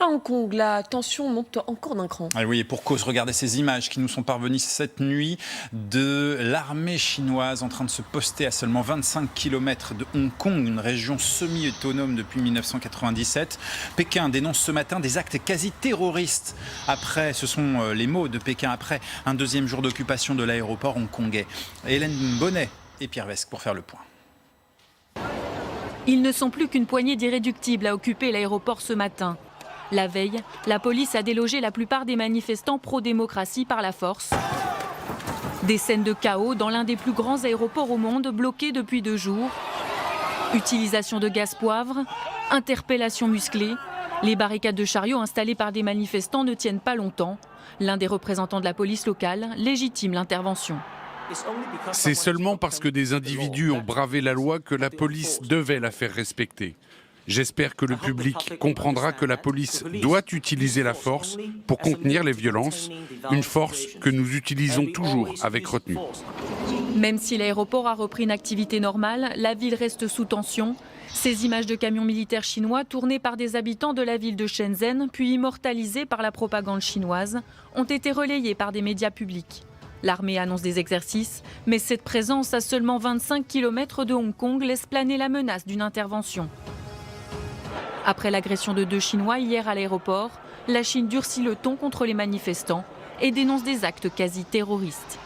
À Hong Kong, la tension monte encore d'un cran. Ah oui, et pour cause, regardez ces images qui nous sont parvenues cette nuit de l'armée chinoise en train de se poster à seulement 25 km de Hong Kong, une région semi-autonome depuis 1997. Pékin dénonce ce matin des actes quasi terroristes. Après, ce sont les mots de Pékin après un deuxième jour d'occupation de l'aéroport hongkongais. Hélène Bonnet et Pierre Vesque pour faire le point. Ils ne sont plus qu'une poignée d'irréductibles à occuper l'aéroport ce matin. La veille, la police a délogé la plupart des manifestants pro-démocratie par la force. Des scènes de chaos dans l'un des plus grands aéroports au monde, bloqué depuis 2 jours. Utilisation de gaz poivre, interpellation musclée. Les barricades de chariots installées par des manifestants ne tiennent pas longtemps. L'un des représentants de la police locale légitime l'intervention. C'est seulement parce que des individus ont bravé la loi que la police devait la faire respecter. J'espère que le public comprendra que la police doit utiliser la force pour contenir les violences, une force que nous utilisons toujours avec retenue. Même si l'aéroport a repris une activité normale, la ville reste sous tension. Ces images de camions militaires chinois tournés par des habitants de la ville de Shenzhen, puis immortalisées par la propagande chinoise, ont été relayées par des médias publics. L'armée annonce des exercices, mais cette présence à seulement 25 km de Hong Kong laisse planer la menace d'une intervention. Après l'agression de 2 Chinois hier à l'aéroport, la Chine durcit le ton contre les manifestants et dénonce des actes quasi terroristes.